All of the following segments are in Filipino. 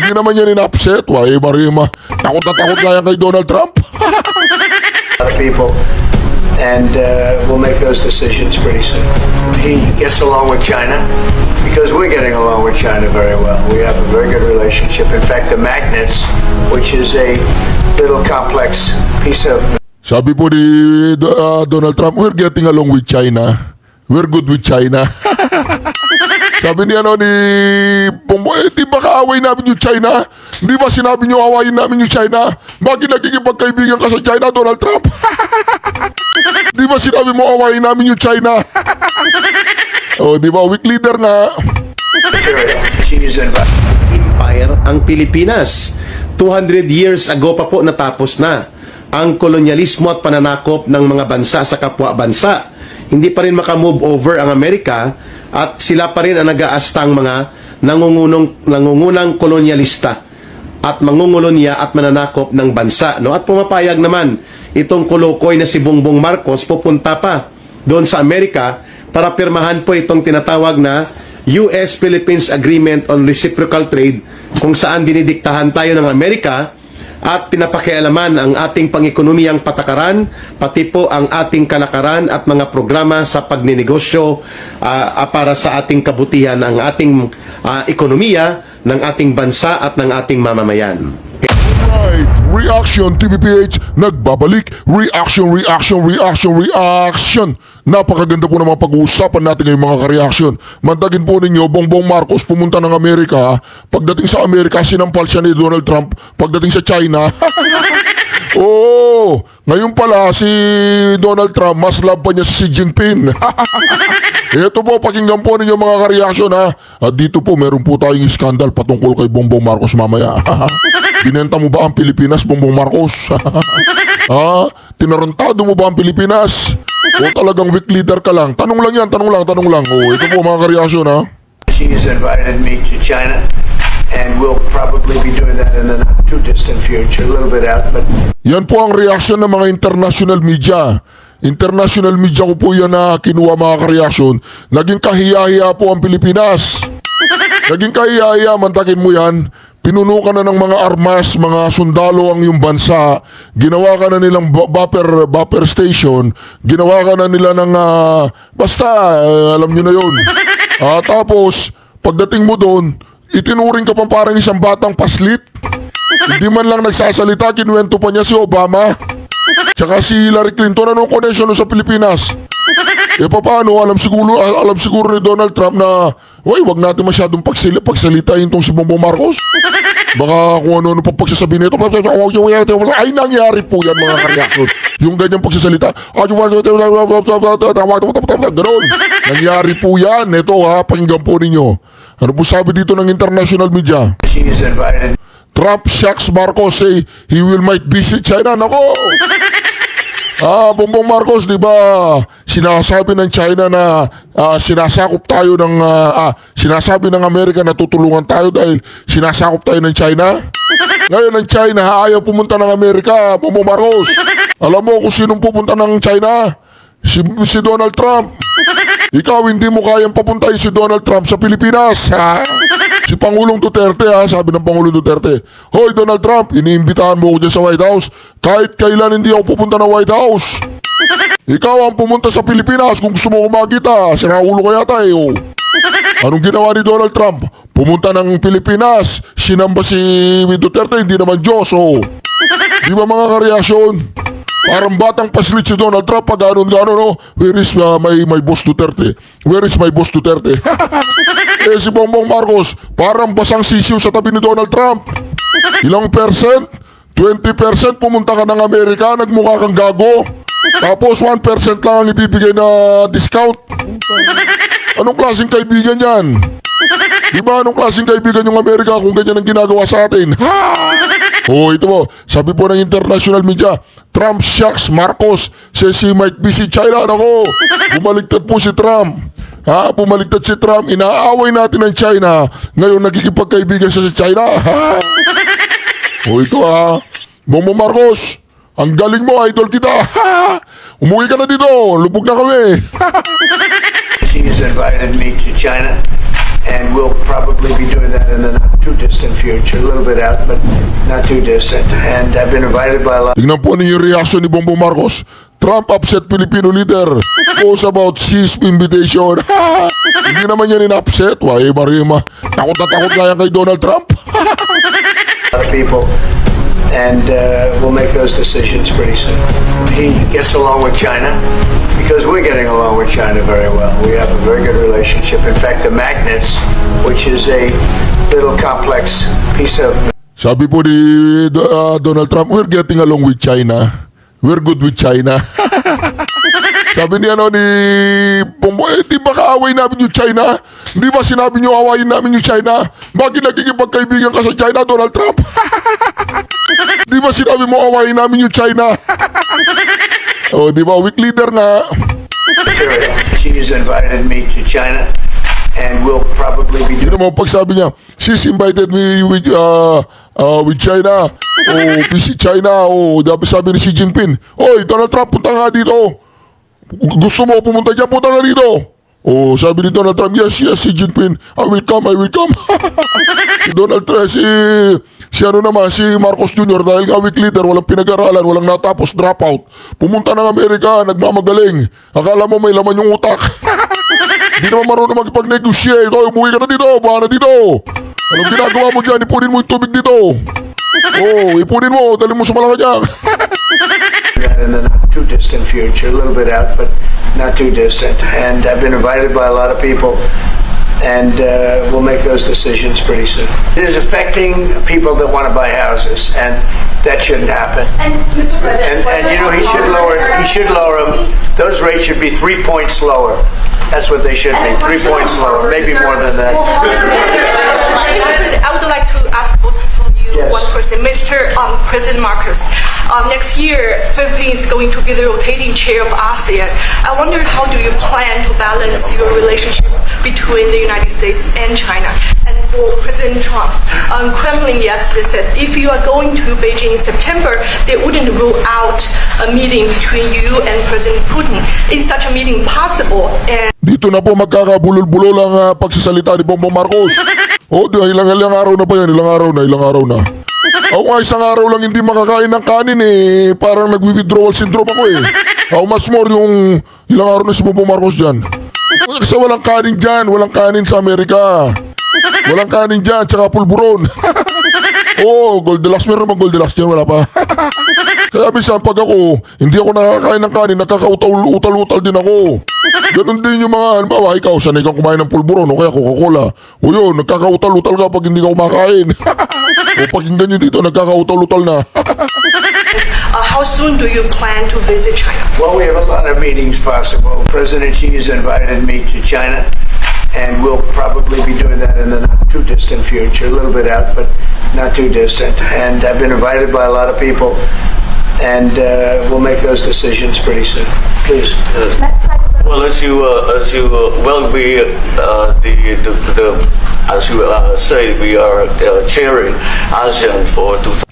Hindi naman yan in-upset. Why, Marima? Takot na takot nga yan kay Donald Trump. A lot of people, and we'll make those decisions pretty soon. He gets along with China because we're getting along with China very well. We have a very good relationship. In fact, the magnets, which is a little complex piece of... Sabi po ni Donald Trump, we're getting along with China. We're good with China. Sabi ni Bongbong, di ba kaaway namin yung China? Di ba sinabi nyo awayin namin yung China? Bakit nagkikipagkaibigan ka sa China, Donald Trump? Di ba sinabi mo awayin namin yung China? O, di ba, weak leader nga. Empire ang Pilipinas. 200 years ago pa po natapos na ang kolonyalismo at pananakop ng mga bansa sa kapwa bansa. Hindi pa rin makamove over ang Amerika at sila pa rin ang nag-aastang mga nangungunang kolonyalista at mangungolonya at mananakop ng bansa. No? At pumapayag naman itong kulukoy na si Bongbong Marcos pupunta pa doon sa Amerika para pirmahan po itong tinatawag na US-Philippines Agreement on Reciprocal Trade kung saan dinidiktahan tayo ng Amerika at pinapakialaman ang ating pang-ekonomiyang patakaran, pati po ang ating kalakaran at mga programa sa pagninegosyo para sa ating kabutihan, ang ating ekonomiya ng ating bansa at ng ating mamamayan. Right, Reaction TVPH nagbabalik. Reaction. Napakaganda po ng mga pag-uusapan natin ngayong mga ka-reaction. Mandagin po ninyo, Bongbong Marcos pumunta ng Amerika. Pagdating sa Amerika, sinampal siya ni Donald Trump. Pagdating sa China, oh, ngayon pala si Donald Trump, mas love pa niya si Xi Jinping. Ito po, pakinggan po ninyo mga ka-reaction ha. At dito po, meron po tayong skandal patungkol kay Bongbong Marcos mamaya. Binenta mo ba ang Pilipinas, Bongbong Marcos? Tinarantado mo ba ang Pilipinas? O talagang weak leader ka lang? Tanong lang yan, tanong lang. O, ito po mga ka-reaction ha. She has invited me to China, and we'll probably be doing that in the not too distant future, a little bit out, but... Yan po ang reaction ng mga international media. International media ko po yan na kinuha mga ka-reaction. Naging kahiya-hiya po ang Pilipinas. Naging kahiya-hiya, mantakin mo yan. Pinuno ka na ng mga armas, mga sundalo ang iyong bansa. Ginawa ka na nilang buffer station. Ginawa ka na nila ng... alam nyo na yun. Tapos, pagdating mo doon, itinuring ka pa parang isang batang paslit. Hindi man lang nagsasalita, kinuwento pa niya si Obama. Tsaka si Hillary Clinton, anong connection sa Pilipinas? Paano? Alam siguro ni Donald Trump na, wag natin masyadong pagsalitain itong si Bongbong Marcos. Baka kung ano pa pagsasabi nito, ay nangyari po yan mga ka-reaction. Yung ganyang pagsasalita, ganoon. Nangyari po yan. Ito ha, pakinggan po ninyo. Ano po sabi dito ng international media? Trump shocks Marcos, say he will might visit China. Nako! Bongbong Marcos, di ba, sinasabi ng China na sinasakop tayo ng, sinasabi ng Amerika na tutulungan tayo dahil sinasakop tayo ng China? Ngayon ang China, ayaw pumunta ng Amerika, Bongbong Marcos. Alam mo kung sinong pupunta ng China? Si Donald Trump. Ikaw, hindi mo kayang papuntahin si Donald Trump sa Pilipinas, ha? Si Pangulong Duterte sabi ng Pangulong Duterte, Hoy Donald Trump, iniimbitahan mo ako dyan sa White House. Kahit kailan hindi ako pupunta ng White House. Ikaw ang pumunta sa Pilipinas kung gusto mo kumakita. Sira ulo ka yata oh. Anong ginawa ni Donald Trump? Pumunta ng Pilipinas. Sinamba si Duterte, hindi naman Diyos oh. Di ba mga ka-reaksyon? Parang batang paslit si Donald Trump pag gano'n. Where is my boss Duterte? Where is my boss Duterte? Si Bongbong Marcos, parang basang sisiw sa tabi ni Donald Trump. Ilang percent? 20% pumunta ka ng Amerika, nagmukha kang gago. Tapos 1% lang ang ibibigay na discount. Anong klaseng kaibigan yan? Diba anong klaseng kaibigan yung Amerika kung ganyan ang ginagawa sa atin? Ito po, sabi po ng international media, Trump shocks Marcos, says he might visit China. Nako, bumaligtad po si Trump. Pumaligtad si Trump, inaaway natin ang China. Ngayon nagkikipagkaibigan siya sa China. Ito Bongbong Marcos, ang galing mo, idol kita. Umuwi ka na dito, lubog na kami. She has invited me to China, and we'll probably probably be doing that in the not too distant future, a little bit out, but not too distant. And I've been invited by a lot. Tingnan po ninyo yung reaction ni Bongbong Marcos. Trump upset Filipino leader. Post about Xi's invitation. Hindi naman yan in-upset. Why, Marima? Takot na takot nga yan kay Donald Trump. A lot of people, and we'll make those decisions pretty soon. He gets along with China because we're getting along with China very well. We have a very good relationship. In fact, the magnets, which is a little complex piece of... Sabi po ni Donald Trump, we're getting along with China. We're good with China. Sabi ni Bongbong, di ba kaaway namin yung China? Di ba sinabi nyo awayin namin yung China? Bakit nagkikipagkaibigan ka sa China, Donald Trump? Di ba sinabi mo awayin namin yung China? O, di ba, weak leader nga. She has invited me to China and will probably be doing... Yun naman pagsabi niya, she's invited me with China. Oh, visit China. Oh, sabi ni Xi Jinping, oy, Donald Trump, punta nga dito. Gusto mo pumunta dyan, punta nga dito. Oh, sabi ni Donald Trump, yes, Xi Jinping, I will come. Si Donald Trump, si Marcos Jr., dahil nga weak leader, walang pinag-aralan, walang natapos, dropout. Pumunta ng Amerika, nagmamagaling. Akala mo may laman yung utak. Di naman marunong magpag-negotiate. Oy, umuwi ka na dito, baka na dito. Anong ginagawa mo dyan? Ipunin mo yung tubig dito. Oh, ipunin mo, dali mo sa Malacanang. In the not too distant future, a little bit out, but not too distant. And I've been invited by a lot of people, and we'll make those decisions pretty soon. It is affecting people that want to buy houses, and that shouldn't happen. And Mr. President, And you know, he should lower them. Those rates should be 3 points lower. That's what they should be, 3 points lower, maybe more than that. Mr. President, I would like to ask both of you Yes. one question. Mr. President Marcos, next year, Philippines is going to be the rotating chair of ASEAN. I wonder how do you plan to balance your relationship between the United States and China? And for President Trump, Kremlin yesterday said if you are going to Beijing in September, they wouldn't rule out a meeting between you and President Putin. Is such a meeting possible? And Dito na po magkakabulol-bulol ang pagsasalita ni Bongbong Marcos. Oh, di ba, ilang araw na pa yan, ilang araw na. Ako nga isang araw lang hindi makakain ng kanin eh, parang nag-withdrawal syndrome ako eh. How much more yung ilang araw na si Bongbong Marcos dyan. Kasi walang kanin dyan, walang kanin sa Amerika. Walang kanin dyan, tsaka pulburon. Oh, Goldilocks, meron naman Goldilocks dyan, wala pa. Kaya minsan pag ako, hindi ako nakakain ng kanin, nakakautal-utal din ako. Ganun din yung mga, halimbawa, ikaw, sanay kang kumain ng pulburon o kaya Coca-Cola. O yun, nagkakautal-utal ka pag hindi ka kumakain. O pakinggan nyo dito, nagkakautal-utal na. how soon do you plan to visit China? Well, we have a lot of meetings possible. President Xi has invited me to China, and we'll probably be doing that in the not too distant future, a little bit out, but not too distant. And I've been invited by a lot of people, and we'll make those decisions pretty soon. Please. Well, as you say, we are chairing ASEAN for 2000.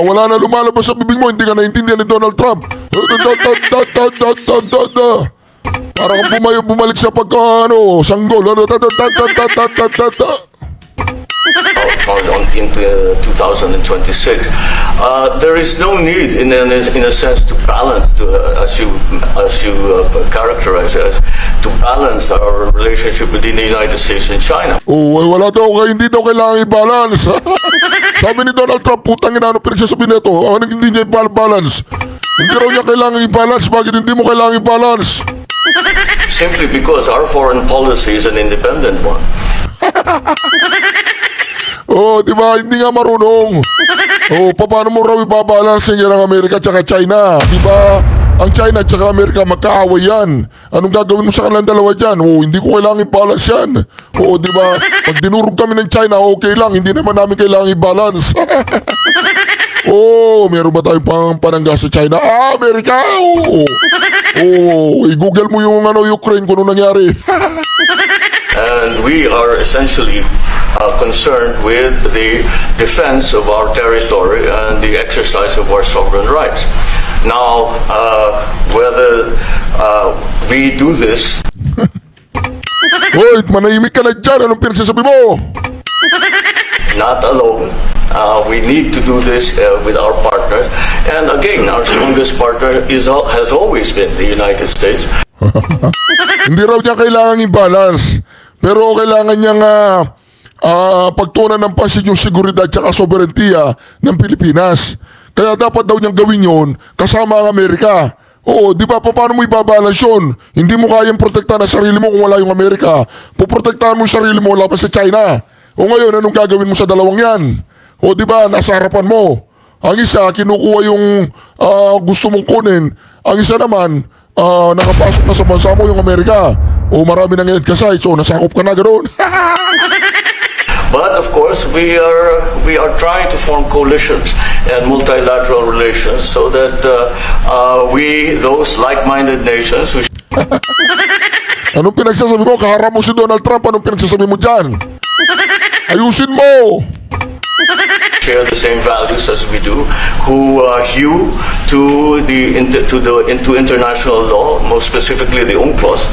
Wala na lumalabas sa bibig mo, hindi ka naintindihan ni Donald Trump. Para kang bumalik sa sanggol. Into 2026, there is no need, in a sense, to balance, as you characterize it, to balance our relationship between the United States and China. Oh, hindi daw kailangan i-balance. Sabi ni Donald Trump, putang ina, ano pinagsasabi nito? Hindi niya i-balance. Hindi raw niya kailangan i-balance. Bakit hindi mo kailangan i-balance? Simply because our foreign policy is an independent one. Oh, di ba? Hindi nga marunong. Oh, paano mo raw ibabalance niya ng Amerika at China? Di ba? Ang China at Amerika magkaaway yan. Anong gagawin mo sa kanilang dalawa dyan? Oh, hindi ko kailangan i-balance yan. Oo, di ba? Pag dinurog kami ng China, okay lang. Hindi naman namin kailangan i-balance. Oh, meron ba tayong panangga sa China? Amerika! Oo. Oh, i-google mo yung Ukraine kung ano nangyari. And we are essentially concerned with the defense of our territory and the exercise of our sovereign rights. Now, whether we do this... Hoy, manahimik ka na dyan. Anong pinagsasabi mo? Not alone. We need to do this with our partners. And again, our strongest partner has always been the United States. Hindi raw niya kailangan i-balance. Pero kailangan niyang pagtuunan ng pansin yung seguridad at soberentiya ng Pilipinas. Kaya dapat daw niyang gawin yun kasama ang Amerika. Oo, di ba? Paano mo ibabalance yun? Hindi mo kayang protektahan ang sarili mo kung wala yung Amerika. Puprotektahan mo yung sarili mo laban sa China. O ngayon, anong gagawin mo sa dalawang yan? O di ba, nasa harapan mo. Ang isa, kinukuha yung gusto mong kunin. Ang isa naman, nakapasok na sa bansa mo yung Amerika. O marami nang kasay, so nasakop ka na ganoon. But of course, we are trying to form coalitions and multilateral relations so that those like-minded nations who Anong pinagsasabi mo? Kaharap mo si Donald Trump. Anong pinagsasabi mo dyan? Ayusin mo! share the same values as we do, who hew to international law, most specifically the UNCLOS.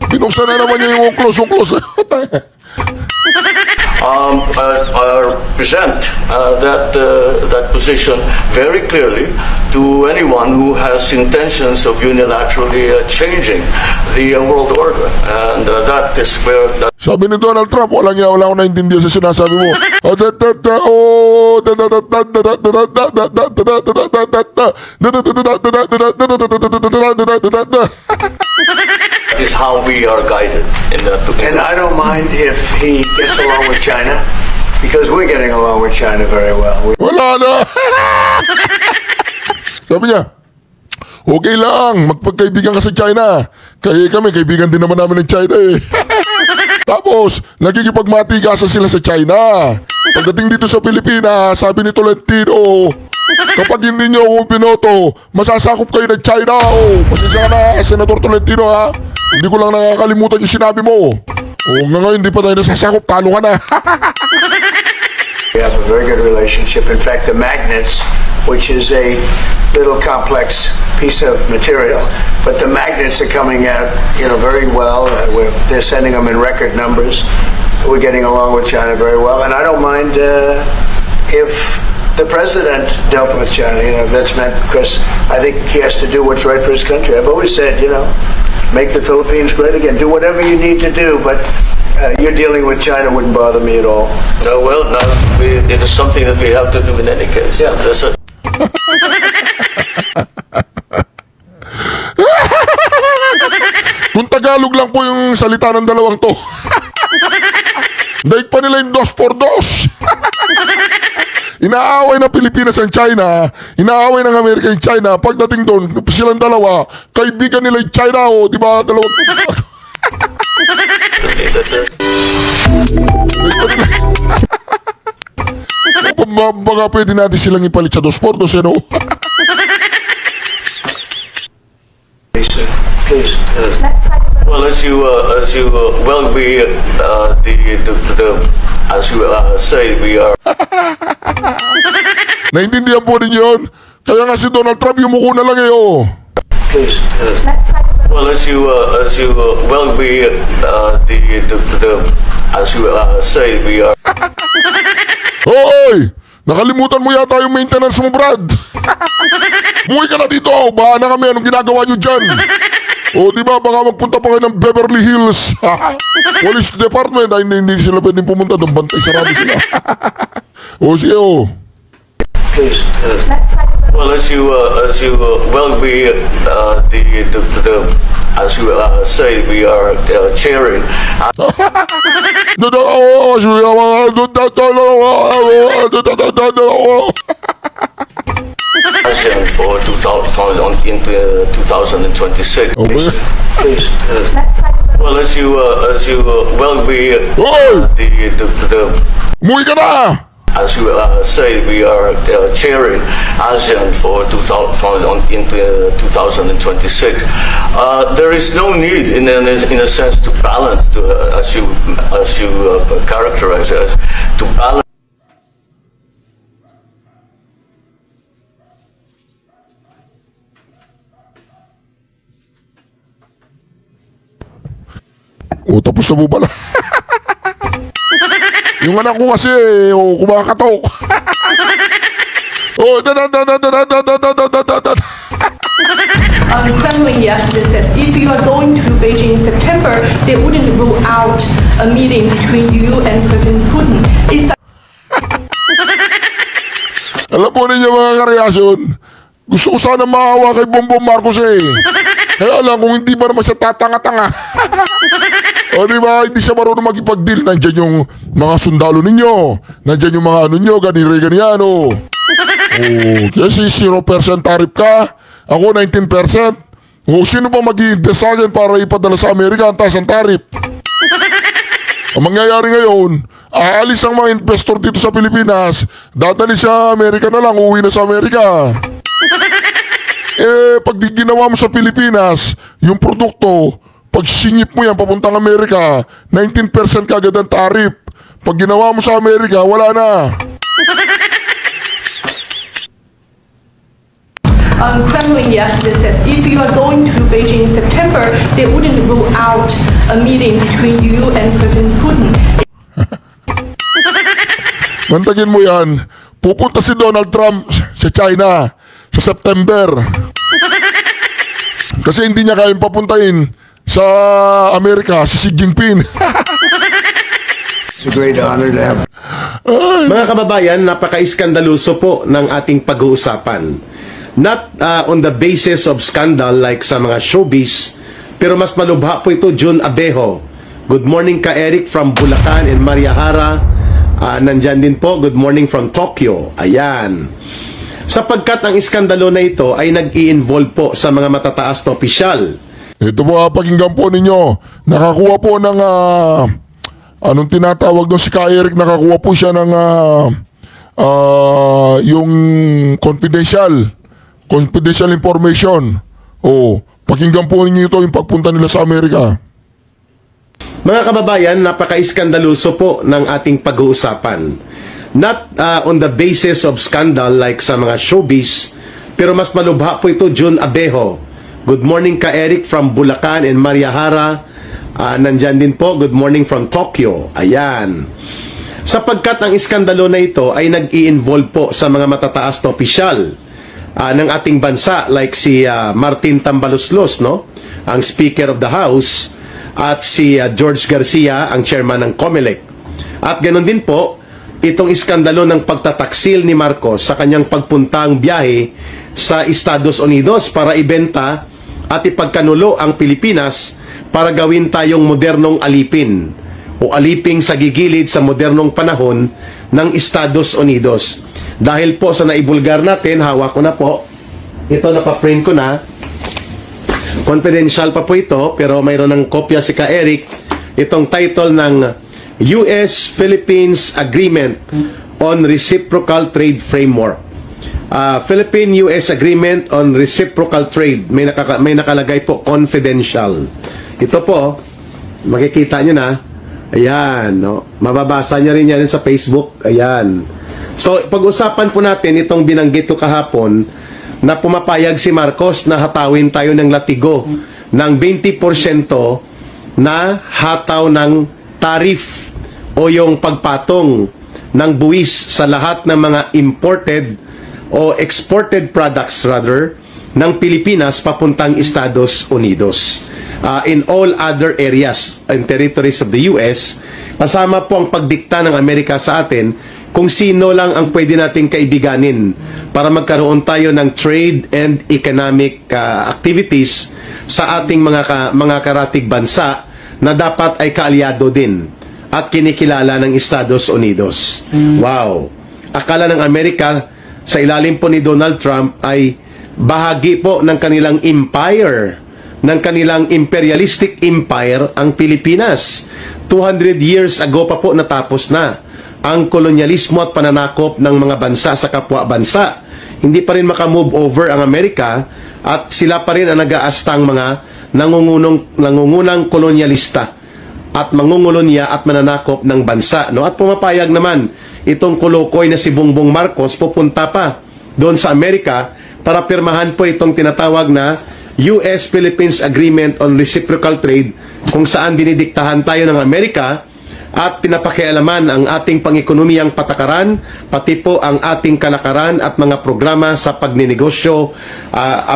Binuksan na naman niya yung UNCLOS. Present that position very clearly to anyone who has intentions of unilaterally changing the world order, and that is where. Sabi ni Donald Trump, wala akong naintindihan sa sinasabi mo. That is how we are guided in that. And I don't mind if he gets along with China, because we're getting along with China very well. Wala na! Sabi niya, okay lang, magpagkaibigan ka sa China. Kaya kami, kaibigan din naman namin ng China eh. Tapos, nagkikipagmatigasan sila sa China. Pagdating dito sa Pilipinas, sabi ni Tolentino, kapag hindi nyo ako pinoto, masasakop kayo ng China. Pasensya ka na, Senator Tolentino ha. Hindi ko lang nakakalimutan yung sinabi mo. Ngayon hindi pa tayo nasasakop, talo ka na. We have a very good relationship. In fact, the magnets, which is a little complex piece of material, but the magnets are coming out, very well. They're sending them in record numbers. We're getting along with China very well, and I don't mind if the president dealt with China. If that's meant, because I think he has to do what's right for his country. I've always said, make the Philippines great again. Do whatever you need to do, but you're dealing with China wouldn't bother me at all. It is something that we have to do in any case. Yeah. Kung Tagalog lang po yung salita ng dalawang to. Daig pa nila yung 2x2. Inaaway ng Pilipinas ang China, inaaway ng Amerika yung China. Pagdating doon, silang dalawa, kaibigan nila yung China, di ba? Dalawang... Baka pwede natin silang ipalit sa 2x2, ano? Please. Well, as you say, we are. Naintindihan po rin yun. Kaya nga si Donald Trump yumuko na lang Please. Well, as you say, we are. Hoy! Nakalimutan mo yata yung maintenance mo, Brad. Umuwi ka na dito. Bahan na kami. Anong ginagawa nyo dyan? Diba? Baka magpunta pa kayo ng Beverly Hills. Police Department. Ay, hindi sila pwedeng pumunta doon. Bantay sarado sila. Sige, Please. Well, as you say, we are chairing. For 2026. Please. Well, as you Umuwi ka na! As you say, we are chairing ASEAN for 2026. There is no need, in a sense, to balance, as you characterize it, to balance. O, tapos na po pala. Yung anak ko kasi, kumakatok. Kremlin yesterday said if you are going to Beijing in September, they wouldn't rule out a meeting between you and President Putin. Alam po ninyo mga kareasyon, gusto ko sana maawa kay Bongbong Marcos eh. Kaya lang kung hindi ba naman siya tatanga-tanga. O diba, hindi siya marunong makipag-deal. Nandyan yung mga sundalo ninyo. Nandyan yung mga ano nyo, ganyan o. Kaya si 0% tariff ka. Ako 19%. O sino pa mag-i-invest sa akin para ipadala sa Amerika ang taas ang tariff? Ang mangyayari ngayon, aalis ang mga investor dito sa Pilipinas, dadali sa Amerika na lang, uuwi na sa Amerika. Pag ginawa mo sa Pilipinas, yung produkto, pag singip mo yan papuntang Amerika, 19% kagad ang tariff. Pag ginawa mo sa Amerika, wala na. Kremlin yesterday said if you are going to Beijing in September, they wouldn't rule out a meeting between you and President Putin. Mantagin mo yan, pupunta si Donald Trump sa China sa September. Kasi hindi niya kayang papuntahin sa Amerika si Xi Jinping. It's a great honor to have. Mga kababayan, napaka-iskandaluso po ng ating pag-uusapan. Not on the basis of scandal like sa mga showbiz, pero mas malubha po ito. June Abejo, good morning ka Eric from Bulacan and Mariahara. Nandyan din po, good morning from Tokyo. Ayan. Sapagkat ang iskandalo na ito ay nag-i-involve po sa mga matataas na opisyal. Ito po, pakinggan po ninyo. Nakakuha po ng anong tinatawag doon si Ka Eric, nakakuha po siya ng yung confidential information. Pakinggan po ninyo ito yung pagpunta nila sa Amerika. Mga kababayan, napaka-iskandaluso po ng ating pag-uusapan. Not on the basis of scandal like sa mga showbiz, pero mas malubha po ito. June Abejo, good morning ka Eric from Bulacan and Mariahara. Nandyan din po, good morning from Tokyo. Ayan. Sapagkat ang iskandalo na ito ay nag-i-involve po sa mga matataas na opisyal ng ating bansa like si Martin Tambaloslos, no? Ang Speaker of the House, at si George Garcia, ang Chairman ng COMELEC. At ganoon din po, itong iskandalo ng pagtataksil ni Marcos sa kanyang pagpuntang biyahe sa Estados Unidos para ibenta at ipagkanulo ang Pilipinas para gawin tayong modernong alipin o aliping sa gigilid sa modernong panahon ng Estados Unidos. Dahil po sa naibulgar natin, hawak ko na po. Ito, napa-print ko na. Confidential pa po ito, pero mayroon ng kopya si Ka Eric. Itong title ng U.S.-Philippines Agreement on Reciprocal Trade Framework. Philippine-U.S. Agreement on Reciprocal Trade. May nakalagay po, confidential. Ito po, makikita nyo na. Ayan, no? Mababasa nyo rin yan sa Facebook. Ayan. So, pag-usapan po natin itong binanggit ko kahapon na pumapayag si Marcos na hatawin tayo ng latigo ng 20% na hataw ng tarif o yung pagpatong ng buwis sa lahat ng mga imported o exported products rather ng Pilipinas papuntang Estados Unidos. In all other areas and territories of the US, kasama po ang pagdikta ng Amerika sa atin kung sino lang ang pwede nating kaibiganin para magkaroon tayo ng trade and economic activities sa ating mga karatig bansa na dapat ay kaalyado din at kinikilala ng Estados Unidos. Wow! Akala ng Amerika sa ilalim po ni Donald Trump ay bahagi po ng kanilang empire, ng kanilang imperialistic empire ang Pilipinas. 200 years ago pa po natapos na ang kolonyalismo at pananakop ng mga bansa sa kapwa bansa. Hindi pa rin makamove over ang Amerika at sila pa rin ang nag-aastang mga nangungunang kolonyalista at mangungulunya at mananakop ng bansa, no? At pumapayag naman itong kulukoy na si Bongbong Marcos pupunta pa doon sa Amerika para pirmahan po itong tinatawag na U.S.-Philippines Agreement on Reciprocal Trade kung saan dinidiktahan tayo ng Amerika at pinapakialaman ang ating pang-ekonomiyang patakaran, pati po ang ating kalakaran at mga programa sa pagninegosyo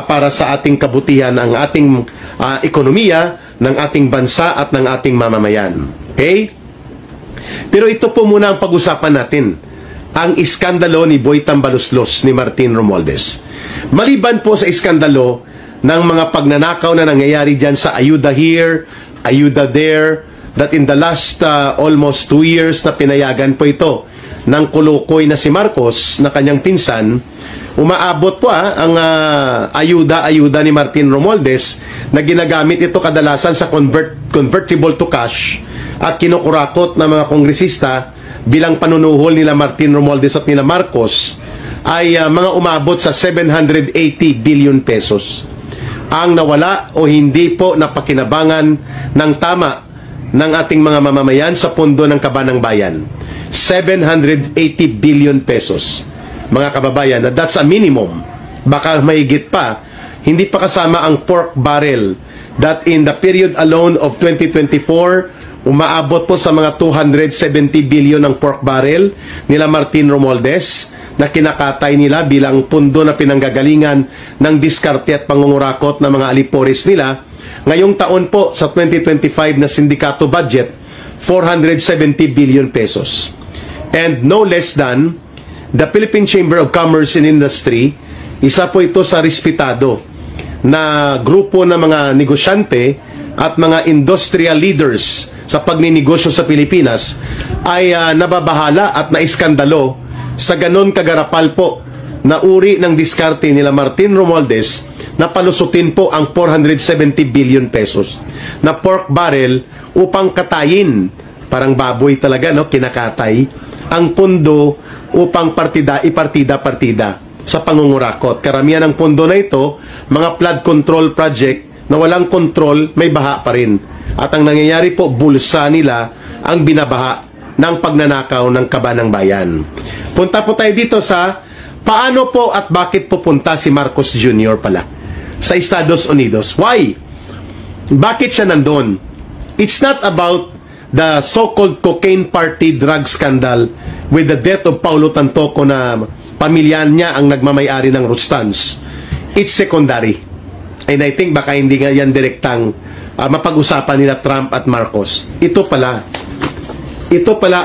para sa ating kabutihan, ang ating ekonomiya ng ating bansa at ng ating mamamayan. Okay? Pero ito po muna ang pag-usapan natin, ang iskandalo ni Boy Tambaluslos ni Martin Romualdez. Maliban po sa iskandalo ng mga pagnanakaw na nangyayari dyan sa ayuda here, ayuda there, that in the last almost 2 years na pinayagan po ito ng kulukoy na si Marcos na kanyang pinsan, umaabot po ang ayuda ni Martin Romualdez na ginagamit ito kadalasan sa convertible to cash at kinukurakot ng mga kongresista bilang panunuhol nila Martin Romualdez at nila Marcos ay mga umabot sa 780 billion pesos. Ang nawala o hindi po napakinabangan ng tama ng ating mga mamamayan sa pondo ng Kabanang Bayan. 780 billion pesos. Mga kababayan, that's a minimum. Baka mahigit pa. Hindi pa kasama ang pork barrel that in the period alone of 2024, umaabot po sa mga 270 billion ang pork barrel nila Martin Romualdez na kinakatay nila bilang pundo na pinanggagalingan ng diskarte at pangungurakot ng mga alipores nila. Ngayong taon po sa 2025 na sindikato budget, 470 billion pesos. And no less than the Philippine Chamber of Commerce and Industry, isa po ito sa respetado na grupo ng mga negosyante at mga industrial leaders sa pagninegosyo sa Pilipinas, ay nababahala at naiskandalo sa ganon kagarapal po na uri ng diskarte nila Martin Romualdez na palusutin po ang 470 billion pesos na pork barrel upang katayin, parang baboy talaga, no, kinakatay ang pundo upang ipartida sa pangungurakot. Karamihan ng pundo na ito, mga flood control project na walang control, may baha pa rin. At ang nangyayari po, bulsa nila ang binabaha ng pagnanakaw ng Kabanang Bayan. Punta po tayo dito sa paano po at bakit pupunta si Marcos Jr. pala sa Estados Unidos. Why? Bakit siya nandun? It's not about the so-called cocaine party drug scandal with the death of Paulo Tantoco na pamilya niya ang nagmamayari ng Rustans. It's secondary. And I think baka hindi nga yan direktang mapag-usapan nila Trump at Marcos. Ito pala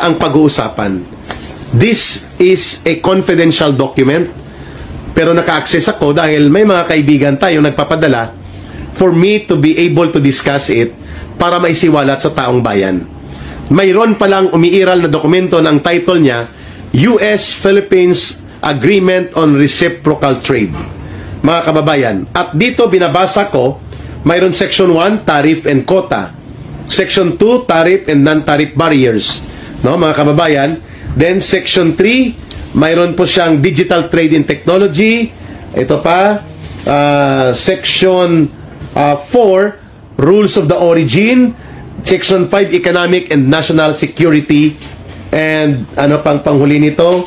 ang pag-uusapan. This is a confidential document, pero naka-access ako dahil may mga kaibigan tayo nagpapadala for me to be able to discuss it para maisiwalat sa taong bayan. Mayroon palang umiiral na dokumento ng title niya, US-Philippines Agreement on Reciprocal Trade. Mga kababayan, at dito binabasa ko, mayroon Section 1, Tariff and Quota. Section 2, Tariff and Non-Tariff Barriers. No, mga kababayan. Then Section 3, mayroon po siyang Digital Trade and Technology. Ito pa, Section 4, Rules of the Origin. Section 5, Economic and National Security. And ano pang panghuli nito?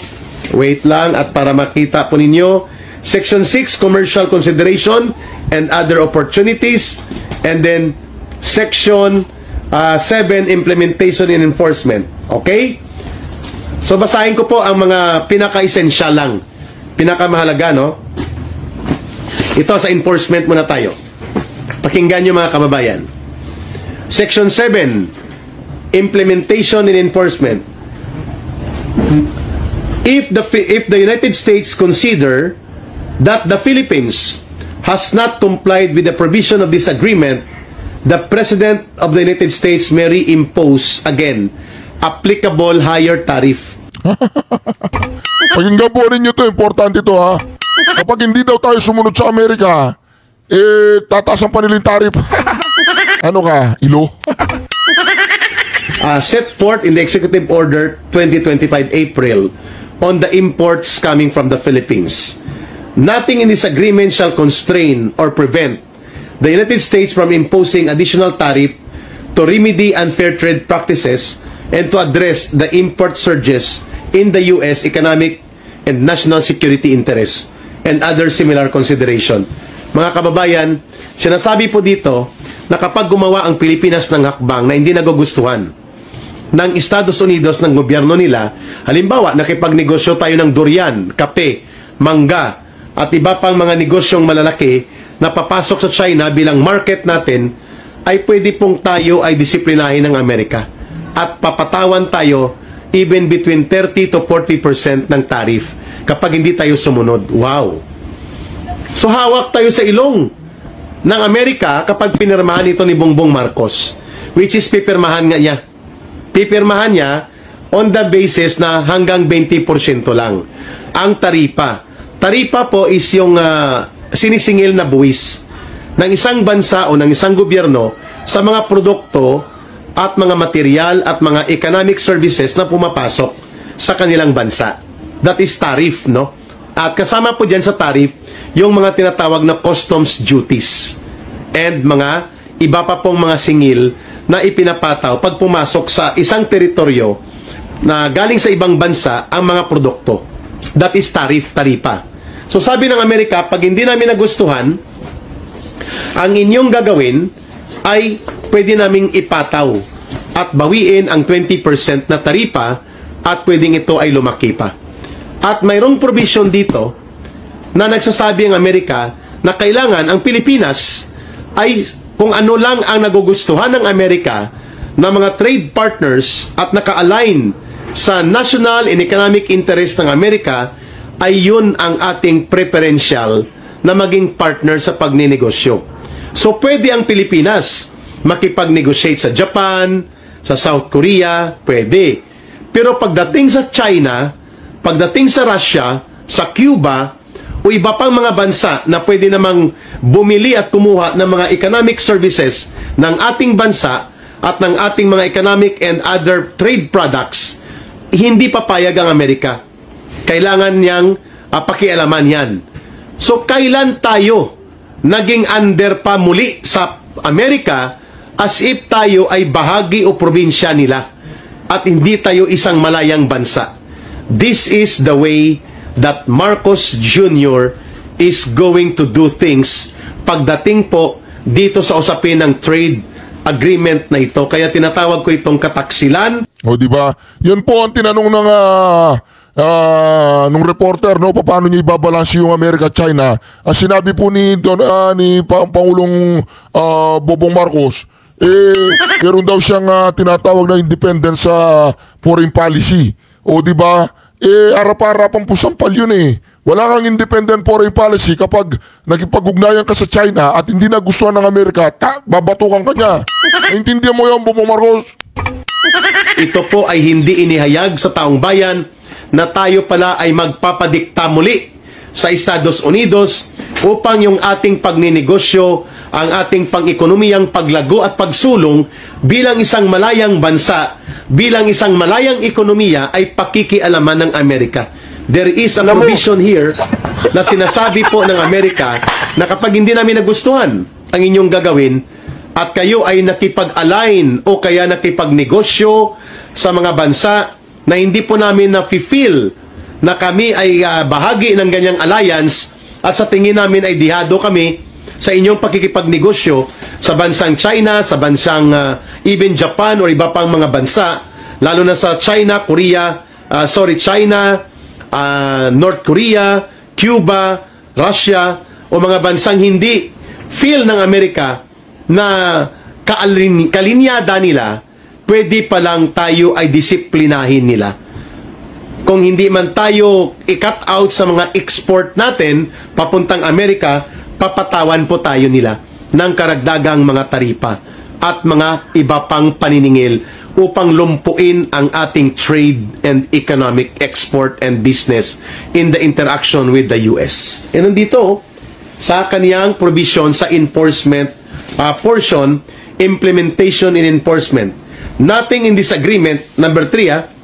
Wait lang, at para makita po ninyo, Section 6, Commercial Consideration and Other Opportunities. And then Section 7, Implementation and Enforcement. Okay? So basahin ko po ang mga pinaka-essential lang, pinakamahalaga, no? Ito sa enforcement muna tayo. Pakinggan nyo mga kababayan. Section 7, Implementation and Enforcement. If the United States consider that the Philippines has not complied with the provision of this agreement, the President of the United States may reimpose again applicable higher tariff. Pakinggan po rin nyo ito, importante ito ha. Kapag hindi daw tayo sumunod sa Amerika, tataas ang paniling tarif. Ano ka, ilo? Set forth in the Executive Order 2025 April on the imports coming from the Philippines. Nothing in this agreement shall constrain or prevent the United States from imposing additional tariff to remedy unfair trade practices and to address the import surges in the U.S. economic and national security interests and other similar consideration. Mga kababayan, sinasabi po dito na kapag gumawa ang Pilipinas ng hakbang na hindi nagugustuhan ng Estados Unidos, ng gobyerno nila, halimbawa, nakipagnegosyo tayo ng durian, kape, mangga, at iba pang mga negosyong malalaki na papasok sa China bilang market natin, ay pwede pong tayo ay disiplinahin ng Amerika at papatawan tayo even between 30 to 40% ng tariff kapag hindi tayo sumunod. Wow! So hawak tayo sa ilong ng Amerika kapag pinirmahan ito ni Bongbong Marcos, which is pipirmahan nga niya. Pipirmahan niya on the basis na hanggang 20% lang ang taripa. Taripa po is yung sinisingil na buwis ng isang bansa o ng isang gobyerno sa mga produkto at mga material at mga economic services na pumapasok sa kanilang bansa. That is tariff, no? At kasama po dyan sa tariff yung mga tinatawag na customs duties and mga iba pa pong mga singil na ipinapataw pag pumasok sa isang teritoryo na galing sa ibang bansa ang mga produkto. That is tariff, taripa. So sabi ng Amerika, pag hindi namin nagustuhan, ang inyong gagawin ay pwede naming ipataw at bawiin ang 20% na taripa at pwedeng ito ay lumaki pa. At mayroong provision dito na nagsasabi ang Amerika na kailangan ang Pilipinas ay kung ano lang ang nagugustuhan ng Amerika na mga trade partners at naka-align sa national and economic interest ng Amerika, ay yun ang ating preferential na maging partner sa pagninegosyo. So pwede ang Pilipinas makipag-negotiate sa Japan, sa South Korea, pwede. Pero pagdating sa China, pagdating sa Russia, sa Cuba, o iba pang mga bansa na pwede namang bumili at kumuha ng mga economic services ng ating bansa at ng ating mga economic and other trade products, hindi papayag ang Amerika. Kailangan niyang pakialaman yan. So, kailan tayo naging under pa muli sa Amerika as if tayo ay bahagi o probinsya nila at hindi tayo isang malayang bansa? This is the way that Marcos Jr. is going to do things pagdating po dito sa usapin ng trade agreement na ito. Kaya tinatawag ko itong kataksilan. O di ba? Yan po ang tinanong ng nung reporter, no, paano niya ibabalanse yung Amerika at China. Sinabi po ni Pangulong Bongbong Marcos, meron daw siyang tinatawag na independence sa foreign policy. O di ba? Arap-arapan po sampal yun eh. Wala kang independent foreign policy kapag nakipag-ugnayan ka sa China at hindi nagustuhan ng Amerika, babatukan ka niya. Naintindihan mo yun, Bongbong Marcos? Ito po ay hindi inihayag sa taong bayan na tayo pala ay magpapadikta muli sa Estados Unidos upang yung ating pagninegosyo, ang ating pang-ekonomiyang paglago at pagsulong bilang isang malayang bansa, bilang isang malayang ekonomiya ay pakikialaman ng Amerika. There is a provision here na sinasabi po ng Amerika na kapag hindi namin nagustuhan ang inyong gagawin at kayo ay nakipag-align o kaya nakipagnegosyo sa mga bansa na hindi po namin na-feel na kami ay bahagi ng ganyang alliance at sa tingin namin ay dihado kami sa inyong pakikipagnegosyo sa bansang China, sa bansang even Japan o iba pang mga bansa, lalo na sa China, North Korea, Cuba, Russia o mga bansang hindi feel ng Amerika na kalinyada nila, pwede pa lang tayo ay disiplinahin nila. Kung hindi man tayo i-cut out sa mga export natin papuntang Amerika, papatawan po tayo nila ng karagdagang mga taripa at mga iba pang paniningil upang lumpuin ang ating trade and economic export and business in the interaction with the US. E nandito sa kaniyang provision sa enforcement portion, implementation and enforcement. Nothing in this agreement, number 3,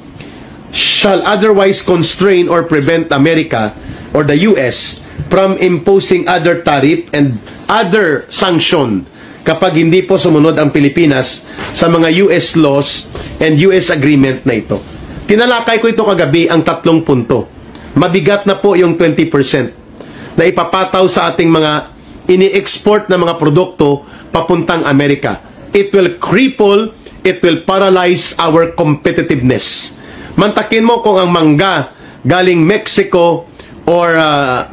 shall otherwise constrain or prevent America or the US from imposing other tariff and other sanction kapag hindi po sumunod ang Pilipinas sa mga US laws and US agreement na ito. Tinalakay ko ito kagabi ang 3 punto. Mabigat na po yung 20% na ipapataw sa ating mga ini-export na mga produkto papuntang Amerika. It will cripple, it will paralyze our competitiveness. Mantakin mo kung ang mangga galing Mexico or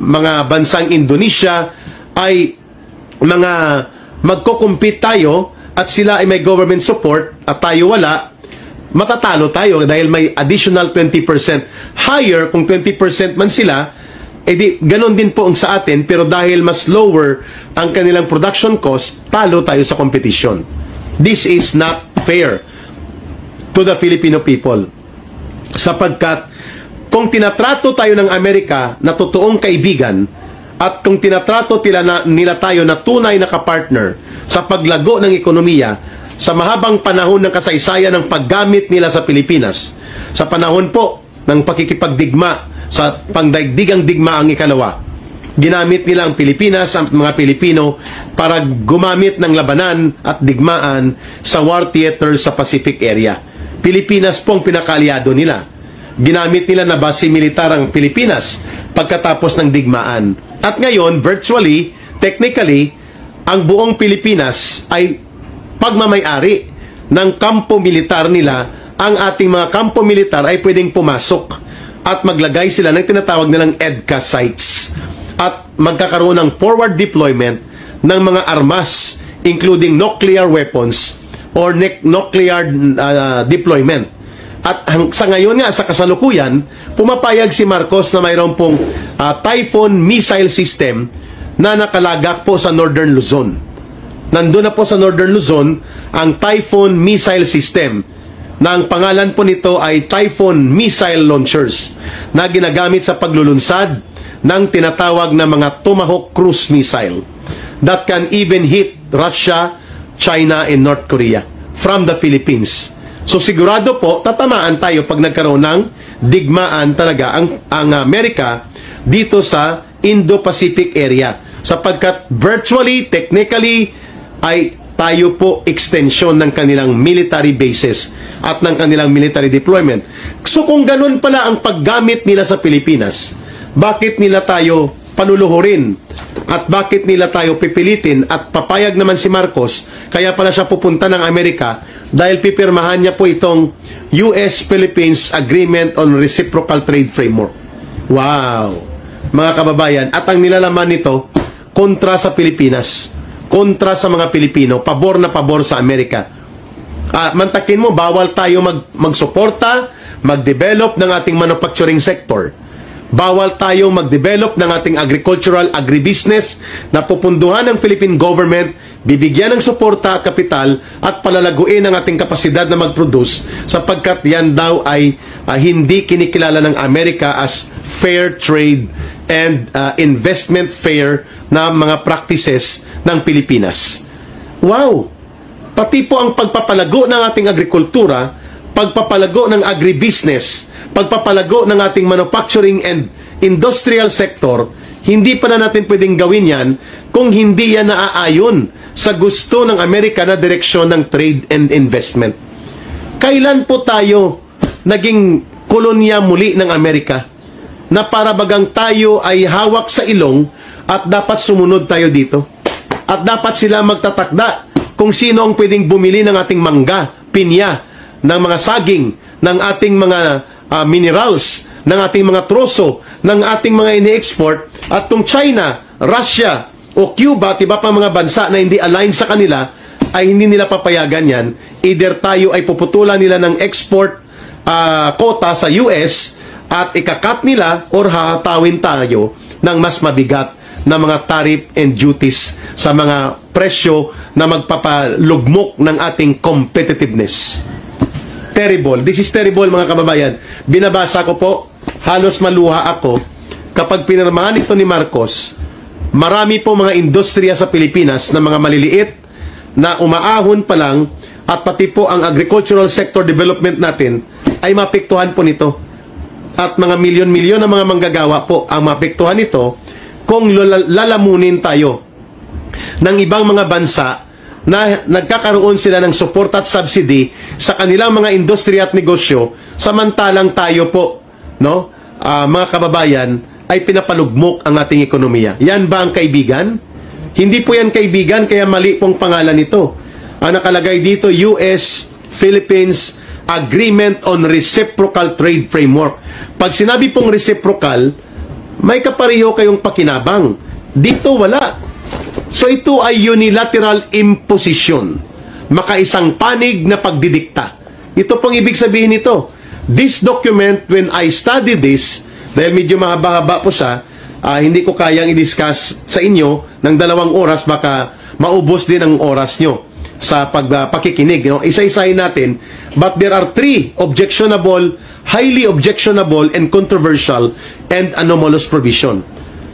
mga bansang Indonesia ay mga magko-compete tayo at sila ay may government support at tayo wala, matatalo tayo dahil may additional 20% higher. Kung 20% man sila, edi ganon din po ang sa atin, pero dahil mas lower ang kanilang production cost, talo tayo sa competition. This is not fair to the Filipino people, sapagkat kung tinatrato tayo ng Amerika na totoong kaibigan at kung tinatrato nila tayo na tunay na kapartner sa paglago ng ekonomiya sa mahabang panahon ng kasaysayan ng paggamit nila sa Pilipinas, sa panahon po ng pakikipagdigma sa pangdaigdigang digmaang ikalawa, ginamit nila ang Pilipinas, ang mga Pilipino, para gumamit ng labanan at digmaan sa war theater sa Pacific area. Pilipinas pong pinakaalyado nila. Ginamit nila na base militar ang Pilipinas pagkatapos ng digmaan. At ngayon, virtually, technically, ang buong Pilipinas ay pagmamay-ari ng kampo militar nila. Ang ating mga kampo militar ay pwedeng pumasok at maglagay sila ng tinatawag nilang EDCA sites at magkakaroon ng forward deployment ng mga armas, including nuclear weapons or nuclear deployment. At sa ngayon nga, sa kasalukuyan, pumapayag si Marcos na mayroon pong Typhoon missile system na nakalagak po sa Northern Luzon. Nandun na po sa Northern Luzon ang Typhoon missile system na ang pangalan po nito ay Typhoon missile launchers na ginagamit sa paglulunsad ng tinatawag na mga Tomahawk cruise missile that can even hit Russia, China, and North Korea from the Philippines. So sigurado po, tatamaan tayo pag nagkaroon ng digmaan talaga ang Amerika dito sa Indo-Pacific area. Sapagkat virtually, technically, ay tayo po extension ng kanilang military bases at ng kanilang military deployment. So kung ganun pala ang paggamit nila sa Pilipinas, bakit nila tayo paluluhurin? At bakit nila tayo pipilitin? At papayag naman si Marcos, kaya pala siya pupunta ng Amerika dahil pipirmahan niya po itong US-Philippines Agreement on Reciprocal Trade Framework. Wow! Mga kababayan, at ang nilalaman nito, kontra sa Pilipinas, kontra sa mga Pilipino, pabor na pabor sa Amerika. Mantakin mo, bawal tayo magsuporta, mag-develop ng ating manufacturing sector. Bawal tayo mag-develop ng ating agricultural agribusiness na pupunduhan ng Philippine government, bibigyan ng suporta at kapital at palalaguin ang ating kapasidad na mag-produce sapagkat yan daw ay hindi kinikilala ng Amerika as fair trade and investment fair na mga practices ng Pilipinas. Wow! Pati po ang pagpapalago ng ating agrikultura, pagpapalago ng agribusiness, pagpapalago ng ating manufacturing and industrial sector, hindi pa na natin pwedeng gawin yan kung hindi yan naaayon sa gusto ng Amerika na direksyon ng trade and investment. Kailan po tayo naging kolonya muli ng Amerika na para bagang tayo ay hawak sa ilong at dapat sumunod tayo dito? At dapat sila magtatakda kung sino ang pwedeng bumili ng ating mangga, pinya, ng mga saging, ng ating mga minerals, ng ating mga troso, ng ating mga ini-export. At kung China, Russia, o Cuba at iba pa mga bansa na hindi aligned sa kanila, ay hindi nila papayagan yan. Either tayo ay puputulan nila ng export quota sa US at ikakat nila or hahatawin tayo ng mas mabigat na mga tariff and duties sa mga presyo na magpapalugmok ng ating competitiveness. Terrible. This is terrible, mga kababayan. Binabasa ko po, halos maluha ako kapag pinirmahan ito ni Marcos. Marami po mga industriya sa Pilipinas na mga maliliit na umaahon pa lang at pati po ang agricultural sector development natin ay mapektuhan po nito. At mga milyon-milyon na mga manggagawa po ang mapektuhan nito kung lalamunin tayo ng ibang mga bansa na nagkakaroon sila ng support at subsidy sa kanilang mga industriya at negosyo, samantalang tayo po, no, mga kababayan, ay pinapalugmok ang ating ekonomiya. Yan ba ang kaibigan? Hindi po yan kaibigan, kaya mali pong pangalan nito. Ang nakalagay dito, US-Philippines Agreement on Reciprocal Trade Framework. Pag sinabi pong reciprocal, may kapareho kayong pakinabang. Dito wala. So ito ay unilateral imposition. Makaisang panig na pagdidikta. Ito pong ibig sabihin nito. This document, when I study this, dahil medyo mahaba-haba po siya, hindi ko kayang i-discuss sa inyo ng 2 oras, baka maubos din ang oras nyo sa pakikinig. Isa-isahin natin. But there are 3 objectionable, highly objectionable and controversial and anomalous provision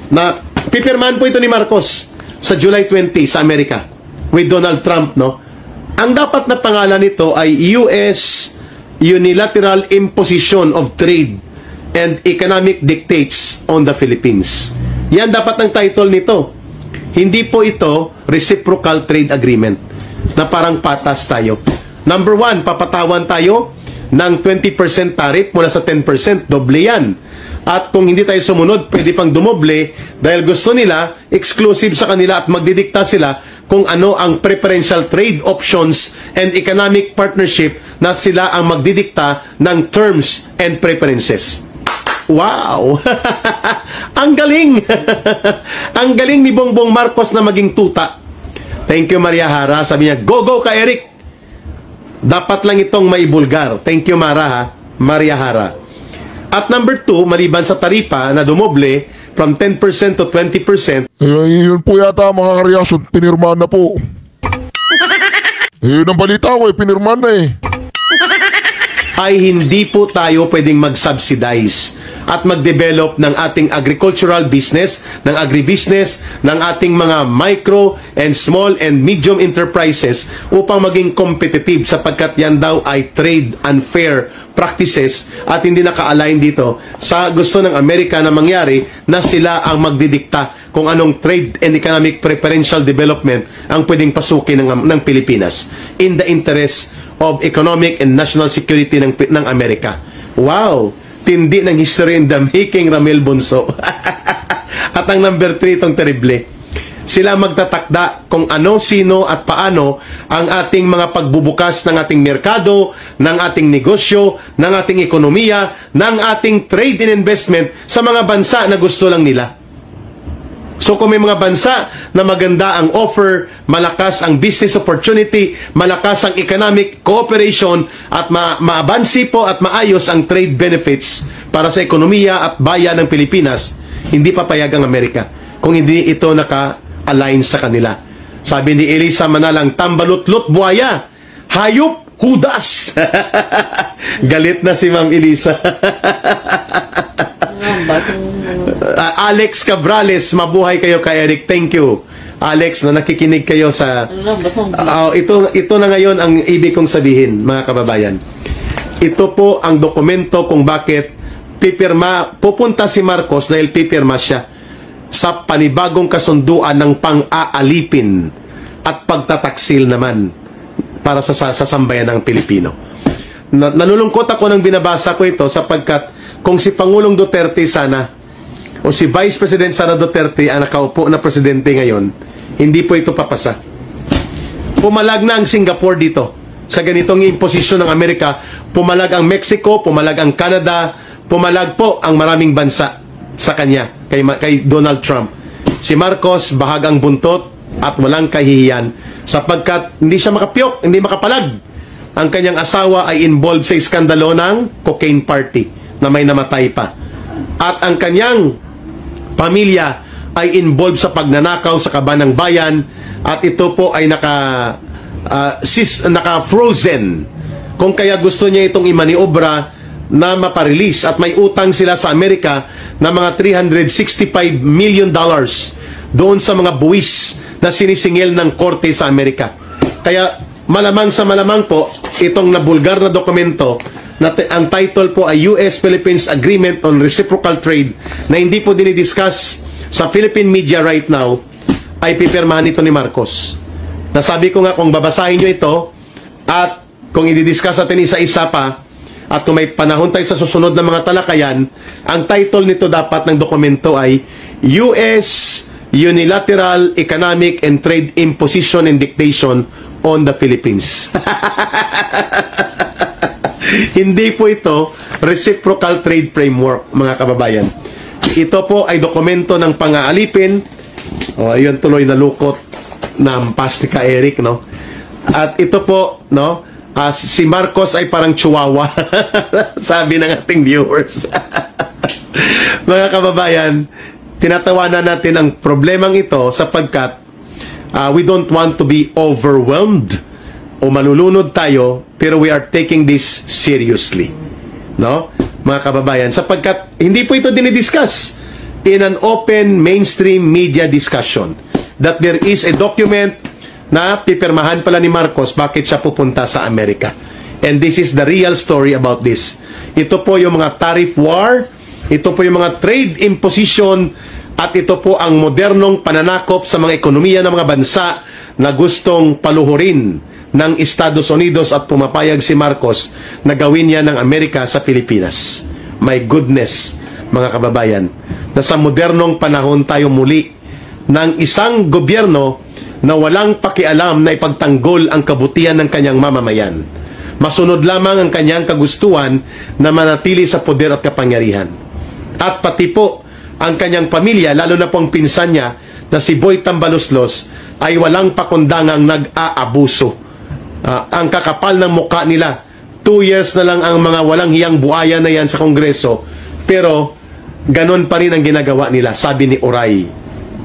na pipirmahan po ito ni Marcos sa July 20 sa Amerika with Donald Trump, no? Ang dapat na pangalan nito ay US Unilateral Imposition of Trade and Economic Dictates on the Philippines. Yan dapat ang title nito. Hindi po ito Reciprocal Trade Agreement na parang patas tayo. Number 1, papatawan tayo ng 20% tariff mula sa 10%. Doble yan. At kung hindi tayo sumunod, pwede pang dumoble dahil gusto nila, exclusive sa kanila at magdidikta sila kung ano ang preferential trade options and economic partnership na sila ang magdidikta ng terms and preferences. Wow! Ang galing! Ang galing ni Bongbong Marcos na maging tuta. Thank you, Maria Hara. Sabi niya, go ka, Eric! Dapat lang itong maibulgar. Thank you, Maria Hara. At number 2, maliban sa taripa na dumoble from 10% to 20%, Yun po yata mga kareaksyon, pinirmahan na po. Yun ang balita ko pinirmahan na ay hindi po tayo pwedeng mag-subsidize at mag-develop ng ating agricultural business, ng agribusiness, ng ating mga micro and small and medium enterprises upang maging competitive sapagkat yan daw ay trade unfair practices at hindi naka-align dito sa gusto ng Amerika na mangyari na sila ang magdidikta kung anong trade and economic preferential development ang pwedeng pasukin ng Pilipinas in the interest of economic and national security ng Amerika. Wow! Tindi ng history in the making, Ramil Bonso. At ang number 3, itong terrible. Sila magtatakda kung ano, sino at paano ang ating mga pagbubukas ng ating merkado, ng ating negosyo, ng ating ekonomiya, ng ating trade and investment sa mga bansa na gusto lang nila. So kung may mga bansa na maganda ang offer, malakas ang business opportunity, malakas ang economic cooperation at maabansi po at maayos ang trade benefits para sa ekonomiya at bayan ng Pilipinas, hindi papayag ang Amerika kung hindi ito naka-align sa kanila. Sabi ni Elisa Manalang, tambalutlut buhaya, hayop hudas. Galit na si Ma'am Elisa. Alex Cabrales, mabuhay kayo kay Eric. Thank you, Alex, na nakikinig kayo sa ito na ngayon ang ibig kong sabihin, mga kababayan. Ito po ang dokumento kung bakit pupunta si Marcos dahil pipirma siya sa panibagong kasunduan ng pang-aalipin at pagtataksil naman para sa sambayan ng Pilipino. Nalulungkot ako nang binabasa ko ito sapagkat kung si Pangulong Duterte sana o si Vice President Sara Duterte ang nakaupo na presidente ngayon, hindi po ito papasa. Pumalag na ang Singapore dito sa ganitong imposisyon ng Amerika, pumalag ang Mexico, pumalag ang Canada, pumalag po ang maraming bansa sa kanya, kay Donald Trump. Si Marcos bahagang buntot at walang kahihiyan sapagkat hindi siya makapiyok, hindi makapalag. Ang kanyang asawa ay involved sa iskandalo ng cocaine party na may namatay pa. At ang kanyang pamilya ay involved sa pagnanakaw sa kaban ng bayan at ito po ay naka-frozen. Kung kaya gusto niya itong imaniobra na maparelease at may utang sila sa Amerika na mga $365 million doon sa mga buwis na sinisingil ng korte sa Amerika. Kaya malamang sa malamang po itong nabulgar na dokumento na ang title po ay US-Philippines Agreement on Reciprocal Trade na hindi po dinidiscuss sa Philippine media right now ay pipirmahan ito ni Marcos. Nasabi ko nga kung babasahin nyo ito at kung i-discuss natin isa-isa pa at kung may panahon tayo sa susunod na mga talakayan, ang title nito dapat ng dokumento ay US unilateral economic and trade imposition and dictation on the Philippines. Hindi po ito reciprocal trade framework, mga kababayan. Ito po ay dokumento ng pang-aalipin. Ayun, tuloy na lukot na ampas ni Eric, no? At ito po, no, si Marcos ay parang chihuahua. Sabi ng ating viewers. Mga kababayan, tinatawanan natin ang problemang ito sapagkat we don't want to be overwhelmed o malulunod tayo, pero we are taking this seriously. No? Mga kababayan, sapagkat hindi po ito dinidiscuss in an open mainstream media discussion that there is a document na pipirmahan pala ni Marcos bakit siya pupunta sa Amerika. And this is the real story about this. Ito po yung mga tariff war, ito po yung mga trade imposition, at ito po ang modernong pananakop sa mga ekonomiya ng mga bansa na gustong paluhurin ng Estados Unidos, at pumapayag si Marcos na gawin niya ng Amerika sa Pilipinas. My goodness, mga kababayan, na sa modernong panahon tayo muli ng isang gobyerno na walang pakialam na ipagtanggol ang kabutihan ng kanyang mamamayan. Masunod lamang ang kanyang kagustuhan na manatili sa poder at kapangyarihan. At pati po ang kanyang pamilya, lalo na pong pinsan niya na si Boy Tambaloslos, ay walang pakundangang nag-aabuso. Ang kakapal ng muka nila, 2 years na lang ang mga walang hiyang buaya na yan sa Kongreso, pero ganon pa rin ang ginagawa nila, sabi ni Oray.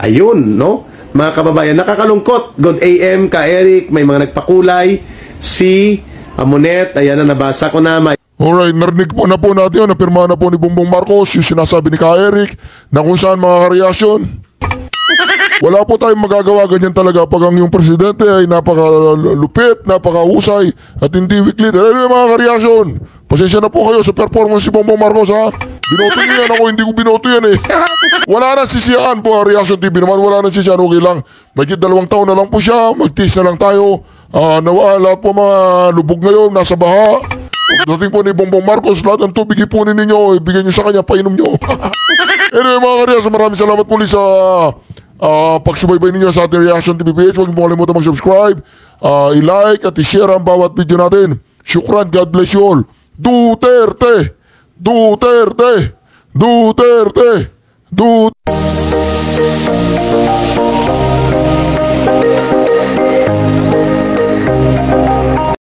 Ayun, no? Mga kababayan, nakakalungkot. Good AM, ka Eric, may mga nagpakulay. Si Amonet, ayan na, nabasa ko na. Alright, narinig po natin yun, napirma na po ni Bongbong Marcos yung sinasabi ni Ka Eric na kung saan mga kareaksyon. Wala po tayong magagawa, ganyan talaga pag ang yung presidente ay napakalupit, napakahusay at hindi weaklit. Anyway mga kareaksyon, pasensya na po kayo sa performance si Bongbong Marcos, ha. Binoto niyo yan, ako hindi ko binoto yan eh. Wala na sisiyaan po ang Reaction TV naman, wala na sisiyaan, okay lang. Magigit 2 taon na lang po siya, mag-tease na lang tayo. Nawala po mga lubog ngayon, nasa baha. Dating po ni Bongbong Marcos, lahat ng tubig ipunin ninyo, ibigay nyo sa kanya, painom nyo. Anyway mga kareaksyon, maraming salamat muli sa pagsubaybay ninyo sa ating Reaction TV page. Huwag mo kalimutan mag-subscribe, i-like at i-share ang bawat video natin. Syukran, God bless you all. Duterte! Duterte! Duterte! Duterte!